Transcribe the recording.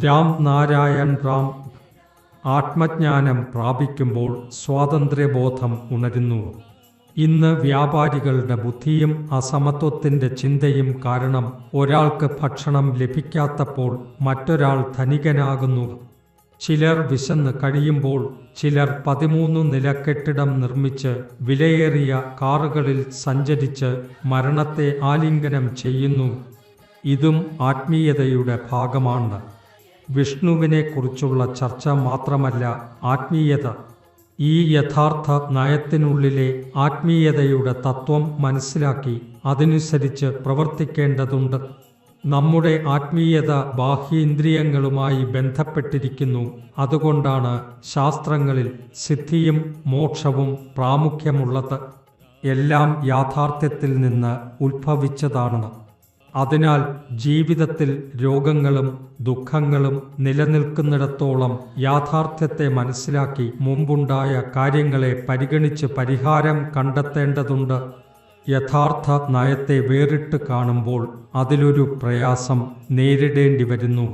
രാം നാരായൺ റാം. ആത്മജ്ഞാനം പ്രാപിക്കുമ്പോൾ സ്വാതന്ത്ര്യബോധം ഉണരുന്നു. ഇന്ന് വ്യാപാരികളുടെ ബുദ്ധിയും അസമത്വത്തിൻ്റെ ചിന്തയും കാരണം ഒരാൾക്ക് ഭക്ഷണം ലഭിക്കാത്തപ്പോൾ മറ്റൊരാൾ ധനികനാകുന്നു. ചിലർ വിശന്ന് കഴിയുമ്പോൾ ചിലർ 13 നില കെട്ടിടം നിർമ്മിച്ച് വിലയേറിയ കാറുകളിൽ സഞ്ചരിച്ച് മരണത്തെ ആലിംഗനം ചെയ്യുന്നു. ഇതും ആത്മീയതയുടെ ഭാഗമാണ്. വിഷ്ണുവിനെക്കുറിച്ചുള്ള ചർച്ച മാത്രമല്ല ആത്മീയത. ഈ യഥാർത്ഥ നയത്തിനുള്ളിലെ ആത്മീയതയുടെ തത്വം മനസ്സിലാക്കി അതനുസരിച്ച് പ്രവർത്തിക്കേണ്ടതുണ്ട്. നമ്മുടെ ആത്മീയത ബാഹ്യേന്ദ്രിയങ്ങളുമായി ബന്ധപ്പെട്ടിരിക്കുന്നു. അതുകൊണ്ടാണ് ശാസ്ത്രങ്ങളിൽ സിദ്ധിയും മോക്ഷവും പ്രാമുഖ്യമുള്ളത്. എല്ലാം യാഥാർത്ഥ്യത്തിൽ നിന്ന് ഉത്ഭവിച്ചതാണ്. അതിനാൽ ജീവിതത്തിൽ രോഗങ്ങളും ദുഃഖങ്ങളും നിലനിൽക്കുന്നിടത്തോളം യാഥാർത്ഥ്യത്തെ മനസ്സിലാക്കി മുമ്പുണ്ടായ കാര്യങ്ങളെ പരിഗണിച്ച് പരിഹാരം കണ്ടെത്തേണ്ടതുണ്ട്. യഥാർത്ഥ നയത്തെ വേറിട്ട് കാണുമ്പോൾ അതിലൊരു പ്രയാസം നേരിടേണ്ടി വരുന്നു.